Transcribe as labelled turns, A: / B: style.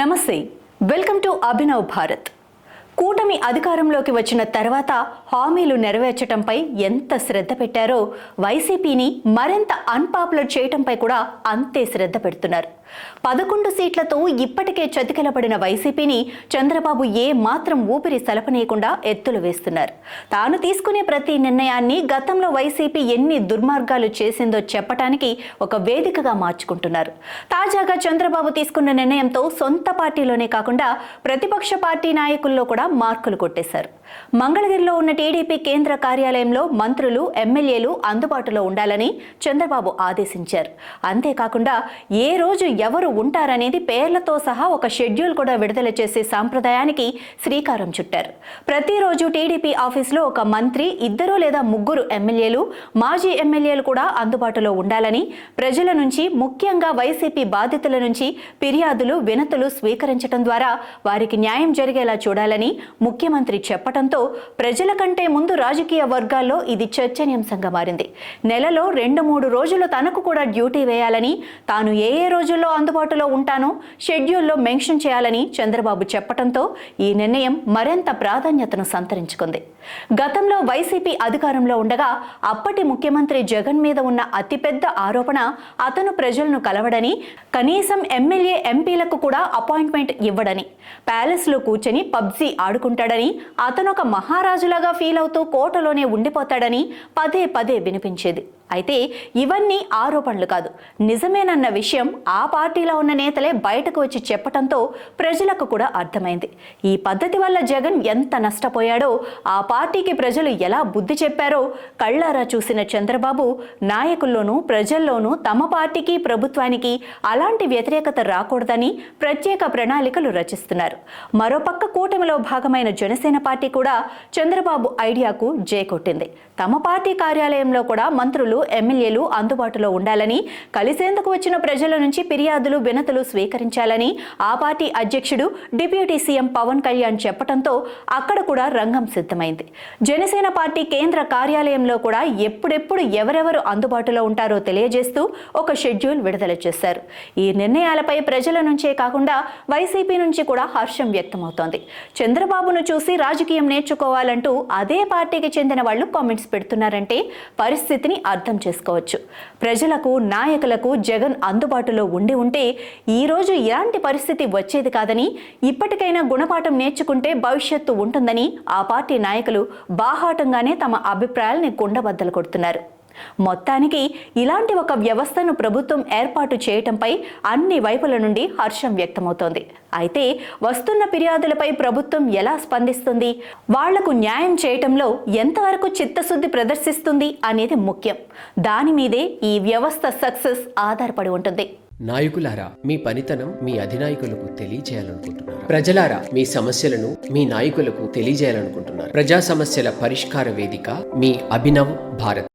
A: నమస్తే, welcome to Abhinav Bharat. కూటమి అధికారంలోకి వచ్చిన తర్వాత హామీలు నెరవేర్చడంపై ఎంత శ్రద్ధ పెట్టారో వైసీపీని మరింత అన్పాపులర్ చేయటంపై కూడా అంతే శ్రద్ధ పెడుతున్నారు. 11 సీట్లతో ఇప్పటికే చతికిలపడిన వైసీపీని చంద్రబాబు ఏ మాత్రం ఊపిరి సలపనీయకుండా ఎత్తులు వేస్తున్నారు. తాను తీసుకునే ప్రతి నిర్ణయాన్ని గతంలో వైసీపీ ఎన్ని దుర్మార్గాలు చేసిందో చెప్పటానికి ఒక వేదికగా మార్చుకుంటున్నారు. తాజాగా చంద్రబాబు తీసుకున్న నిర్ణయంతో సొంత పార్టీలోనే కాకుండా ప్రతిపక్ష పార్టీ నాయకుల్లో కూడా మార్కులు కొట్టేశారు. మంగళగిరిలో ఉన్న టీడీపీ కేంద్ర కార్యాలయంలో మంత్రులు, ఎమ్మెల్యేలు అందుబాటులో ఉండాలని చంద్రబాబు ఆదేశించారు. అంతేకాకుండా ఏ రోజు ఎవరు ఉంటారనేది పేర్లతో సహా ఒక షెడ్యూల్ కూడా విడుదల చేసే సాంప్రదాయానికి శ్రీకారం చుట్టారు. ప్రతిరోజు టీడీపీ ఆఫీసులో ఒక మంత్రి, 2 లేదా 3 ఎమ్మెల్యేలు, మాజీ ఎమ్మెల్యేలు కూడా అందుబాటులో ఉండాలని, ప్రజల నుంచి ముఖ్యంగా వైసీపీ బాధితుల నుంచి ఫిర్యాదులు, వినతులు స్వీకరించడం ద్వారా వారికి న్యాయం జరిగేలా చూడాలని ముఖ్యమంత్రి చెప్పడంతో ప్రజల కంటే ముందు రాజకీయ వర్గాల్లో ఇది చర్చనీయాంశంగా మారింది. నెలలో 2-3 రోజులు తనకు కూడా డ్యూటీ వేయాలని, తాను ఏ రోజుల్లో అందుబాటులో ఉంటానో షెడ్యూల్లో మెన్షన్ చేయాలని చంద్రబాబు చెప్పడంతో ఈ నిర్ణయం మరింత ప్రాధాన్యతను సంతరించుకుంది. గతంలో వైసీపీ అధికారంలో ఉండగా అప్పటి ముఖ్యమంత్రి జగన్ మీద ఉన్న అతిపెద్ద ఆరోపణ అతను ప్రజలను కలవడని, కనీసం ఎమ్మెల్యే, ఎంపీలకు కూడా అపాయింట్మెంట్ ఇవ్వడని, ప్యాలెస్లో కూర్చొని పబ్జీ ఆడుకుంటాడని, అతనొక మహారాజులాగా ఫీల్ అవుతూ కోటలోనే ఉండిపోతాడని పదే పదే వినిపించేది. అయితే ఇవన్నీ ఆరోపణలు కాదు, నిజమేనన్న విషయం ఆ పార్టీలో ఉన్న నేతలే బయటకు వచ్చి చెప్పడంతో ప్రజలకు కూడా అర్థమైంది. ఈ పద్ధతి వల్ల జగన్ ఎంత నష్టపోయాడో, ఆ పార్టీకి ప్రజలు ఎలా బుద్ధి చెప్పారో కళ్ళారా చూసిన చంద్రబాబు నాయకుల్లోనూ ప్రజల్లోనూ తమ పార్టీకి, ప్రభుత్వానికి అలాంటి వ్యతిరేకత రాకూడదని ప్రత్యేక ప్రణాళికలు రచిస్తున్నారు. మరోపక్క కూటమిలో భాగమైన జనసేన పార్టీ కూడా చంద్రబాబు ఐడియాకు జై కొట్టింది. తమ పార్టీ కార్యాలయంలో కూడా మంత్రులు, ఎమ్మెల్యేలు అందుబాటులో ఉండాలని, కలిసేందుకు వచ్చిన ప్రజల నుంచి ఫిర్యాదులు, వినతులు స్వీకరించాలని ఆ పార్టీ అధ్యక్షుడు, డిప్యూటీ సీఎం పవన్ కళ్యాణ్ చెప్పడంతో అక్కడ కూడా రంగం సిద్ధమైంది. జనసేన పార్టీ కేంద్ర కార్యాలయంలో కూడా ఎప్పుడెప్పుడు ఎవరెవరు అందుబాటులో ఉంటారో తెలియజేస్తూ ఒక షెడ్యూల్ విడుదల చేశారు. ఈ నిర్ణయాలపై ప్రజల నుంచే కాకుండా వైసీపీ నుంచి కూడా హర్షం వ్యక్తమవుతోంది. చంద్రబాబును చూసి రాజకీయం నేర్చుకోవాలంటూ అదే పార్టీకి చెందిన వాళ్ళు కామెంట్స్ పెడుతున్నారంటే పరిస్థితిని అర్థం చేసుకోవచ్చు. ప్రజలకు, నాయకులకు జగన్ అందుబాటులో ఉంటే ఈరోజు ఇలాంటి పరిస్థితి వచ్చేది కాదని, ఇప్పటికైనా గుణపాఠం నేర్చుకుంటే భవిష్యత్తు ఉంటుందని ఆ పార్టీ నాయకులు బాహాటంగానే తమ అభిప్రాయాల్ని కుండబద్దలు కొడుతున్నారు. మొత్తానికి ఇలాంటి ఒక వ్యవస్థను ప్రభుత్వం ఏర్పాటు చేయటంపై అన్ని వైపుల నుండి హర్షం వ్యక్తమవుతోంది. అయితే వస్తున్న ఫిర్యాదులపై ప్రభుత్వం ఎలా స్పందిస్తుంది, వాళ్లకు న్యాయం చేయటంలో ఎంతవరకు చిత్తశుద్ధి ప్రదర్శిస్తుంది అనేది ముఖ్యం. దాని మీదే ఈ వ్యవస్థ సక్సెస్ ఆధారపడి ఉంటుంది.
B: నాయకులారా, మీ పనితనం మీ అధినాయకులకు తెలియజేయాలనుకుంటున్నారు. ప్రజలారా, మీ సమస్యలను మీ నాయకులకు తెలియజేయాలనుకుంటున్నారు. ప్రజా సమస్యల పరిష్కార వేదిక మీ అభినవ్ భారత్.